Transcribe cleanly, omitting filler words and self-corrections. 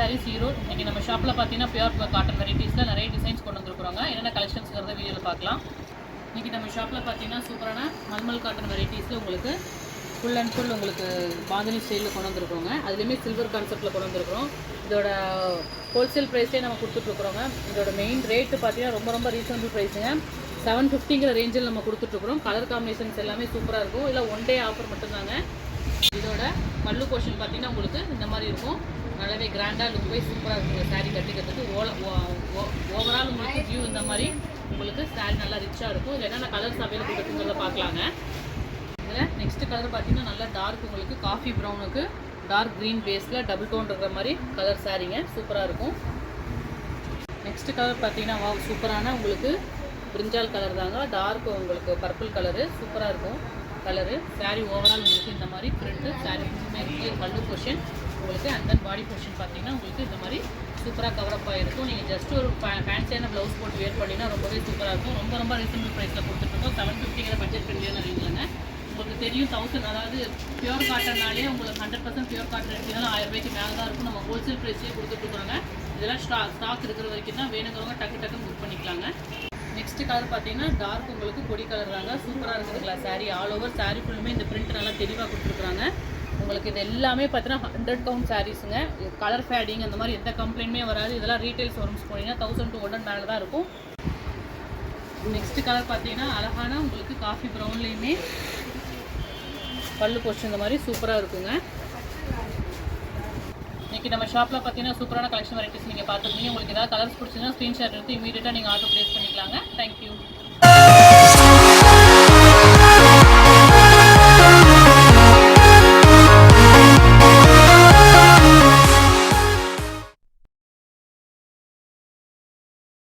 சாரீஸ் ஈரோடு. இன்றைக்கி நம்ம ஷாப்பில் பார்த்தீங்கன்னா பியூர் காட்டன் வெரைட்டிஸில் நிறைய டிசைன்ஸ் கொண்டு வந்துருக்குறோங்க. என்னென்ன கலெக்ஷன்ஸ்ங்கிறத வீடியோவில் பார்க்கலாம். இன்றைக்கி நம்ம ஷாப்பில் பார்த்தீங்கன்னா சூப்பரான மல்மல் காட்டன் வெரைட்டிஸில் உங்களுக்கு ஃபுல் அண்ட் ஃபுல் உங்களுக்கு பாந்தினி ஸ்டைலில் கொண்டு வந்துருக்குறோங்க. அதுலேயுமே சில்வர் கான்செப்ட்டில் கொண்டு வந்துருக்குறோம். இதோட ஹோல்சேல் ப்ரைஸ்லேயே நம்ம கொடுத்துட்ருக்குறோங்க. இதோட மெயின் ரேட்டு பார்த்தீங்கன்னா ரொம்ப ரொம்ப ரீசனபிள் ப்ரைஸுங்க. 750ங்கிற ரேஞ்சில் நம்ம கொடுத்துட்ருக்குறோம். கலர் காம்பினேஷன்ஸ் எல்லாமே சூப்பராக இருக்கும். இல்லை ஒன் டே ஆஃபர் மட்டும்தாங்க. இதோட பல்லு போர்ஷன் பார்த்தீங்கன்னா உங்களுக்கு இந்த மாதிரி இருக்கும். நல்லாவே கிராண்டாக லுக் போய் சூப்பராக இருக்கும். சாரீ கட்டிக்கிறதுக்கு ஓவரால் உங்களுக்கு வியூ இந்த மாதிரி உங்களுக்கு சாரீ நல்லா ரிச்சாக இருக்கும். இதில் என்னென்ன கலர்ஸ் அவைலபிள் இருக்குங்கிறத பார்க்கலாங்க. இதில் நெக்ஸ்ட் கலர் பார்த்தீங்கன்னா நல்லா டார்க் உங்களுக்கு காஃபி ப்ரௌனுக்கு டார்க் க்ரீன் பேஸில் டபுள் டோன் இருக்கிற மாதிரி கலர் சாரீங்க சூப்பராக இருக்கும். நெக்ஸ்ட் கலர் பார்த்தீங்கன்னா சூப்பரான உங்களுக்கு பிரிஞ்சால் கலர் தாங்க. டார்க் உங்களுக்கு பர்பிள் கலரு சூப்பராக இருக்கும் கலரு. சாரீ ஓவரால் உங்களுக்கு இந்த மாதிரி பிரிண்ட்டு சாரீ பல்லு போர்ஷன் உங்களுக்கு அண்ட் தென் பாடி போர்ஷன் பார்த்தீங்கன்னா உங்களுக்கு இந்த மாதிரி சூப்பராக கவரப் ஆகிருக்கும். நீங்கள் ஜஸ்ட் ஒரு ஃபேன்சியான ப்ளவுஸ் போட்டு வேர் பண்ணிங்கன்னா ரொம்பவே சூப்பராக இருக்கும். ரொம்ப ரொம்ப ரீசனபிள் ப்ரைஸில் கொடுத்துட்ருக்கோம். 750ங்கிற பட்ஜெட் ஃப்ரெண்ட்லியான ரேஞ்சில்ங்க. உங்களுக்கு தெரியும் 1000 அதாவது பியூர் காட்டன்னாலே உங்களுக்கு 100% பியூர் காட்டன் எடுத்தீங்கன்னா 1000 ரூபாய்க்கு மேலே தான் இருக்கும். நம்ம ஹோல்சேல் ப்ரைஸ்லேயே கொடுத்துட்ருக்குறோங்க. இதெல்லாம் ஸ்டாக் இருக்கிற வரைக்கும் தான் வேணுங்கிறவங்க டக்கு புக் பண்ணிக்கலாங்க. நெக்ஸ்ட் கலர் பார்த்தீங்கன்னா டார்க் உங்களுக்கு பொடி கலர் தாங்க. சூப்பராக இருக்குதுங்களா சாரீ. ஆல் ஓவர் சாரீ ஃபுல்லுமே இந்த பிரிண்ட் நல்லா தெளிவாக கொடுத்துருக்குறாங்க. உங்களுக்கு இது எல்லாமே பார்த்தீங்கன்னா 100 கவுண்ட் சாரீஸுங்க. கலர் ஃபேடிங் அந்த மாதிரி எந்த கம்ப்ளைண்ட்டுமே வராது. இதெல்லாம் ரீட்டைல் ஷோரூம்ஸ் போனீங்கன்னா 1200 மேலே தான் இருக்கும். நெக்ஸ்ட் கலர் பார்த்தீங்கன்னா அழகான உங்களுக்கு காஃபி ப்ரௌன்லேயுமே பல்லு போர்ஷன் இந்த மாதிரி சூப்பராக இருக்குங்க. இன்றைக்கி நம்ம ஷாப்பில் பார்த்தீங்கன்னா சூப்பரான கலெக்ஷன் வெரைட்டிஸ் நீங்கள் பார்த்துருக்கீங்க. உங்களுக்கு ஏதாவது கலர்ஸ் பிடிச்சிங்கன்னா ஸ்க்ரீன்ஷாட் எடுத்து இமீடியட்டாக நீங்கள் ஆர்டர் ப்ளேஸ் பண்ணிக்கலாங்க. தேங்க்யூ.